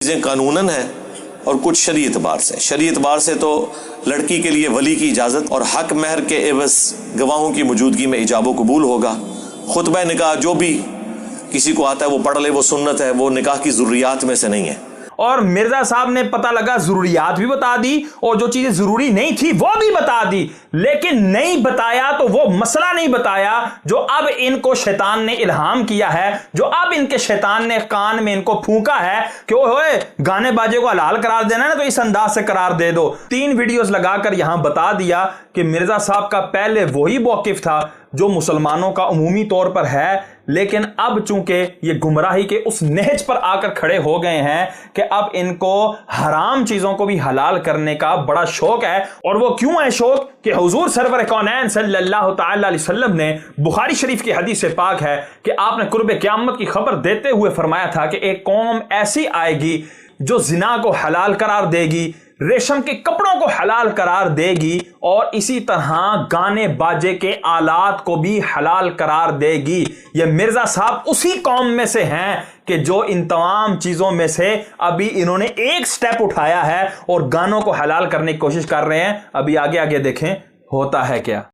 چیزیں قانوناً ہیں اور کچھ شرعی اعتبار سے. شرعی اعتبار سے تو لڑکی کے لیے ولی کی اجازت اور حق مہر کے عوض گواہوں کی موجودگی میں ایجاب و قبول ہوگا. خطبہ نکاح جو بھی کسی کو آتا ہے وہ پڑھ لے، وہ سنت ہے، وہ نکاح کی ضروریات میں سے نہیں ہے. اور مرزا صاحب نے پتہ لگا ضروریات بھی بتا دی اور جو چیزیں ضروری نہیں تھی وہ بھی بتا دی، لیکن نہیں بتایا تو وہ مسئلہ نہیں بتایا جو اب ان کو شیطان نے الہام کیا ہے، جو اب ان کے شیطان نے کان میں ان کو پھونکا ہے کہ اوئے گانے باجے کو حلال قرار دینا ہے نا تو اس انداز سے قرار دے دو. 3 ویڈیوز لگا کر یہاں بتا دیا کہ مرزا صاحب کا پہلے وہی موقف تھا جو مسلمانوں کا عمومی طور پر ہے، لیکن اب چونکہ یہ گمراہی کے اس نہج پر آ کر کھڑے ہو گئے ہیں کہ اب ان کو حرام چیزوں کو بھی حلال کرنے کا بڑا شوق ہے. اور وہ کیوں ہے شوق کہ حضور سرور کونین صلی اللہ تعالی علیہ وسلم نے بخاری شریف کی حدیث سے پاک ہے کہ آپ نے قرب قیامت کی خبر دیتے ہوئے فرمایا تھا کہ ایک قوم ایسی آئے گی جو زنا کو حلال قرار دے گی، ریشم کے کپڑوں کو حلال قرار دے گی، اور اسی طرح گانے باجے کے آلات کو بھی حلال قرار دے گی. یہ مرزا صاحب اسی قوم میں سے ہیں کہ جو ان تمام چیزوں میں سے ابھی انہوں نے ایک سٹیپ اٹھایا ہے اور گانوں کو حلال کرنے کی کوشش کر رہے ہیں. ابھی آگے دیکھیں ہوتا ہے کیا.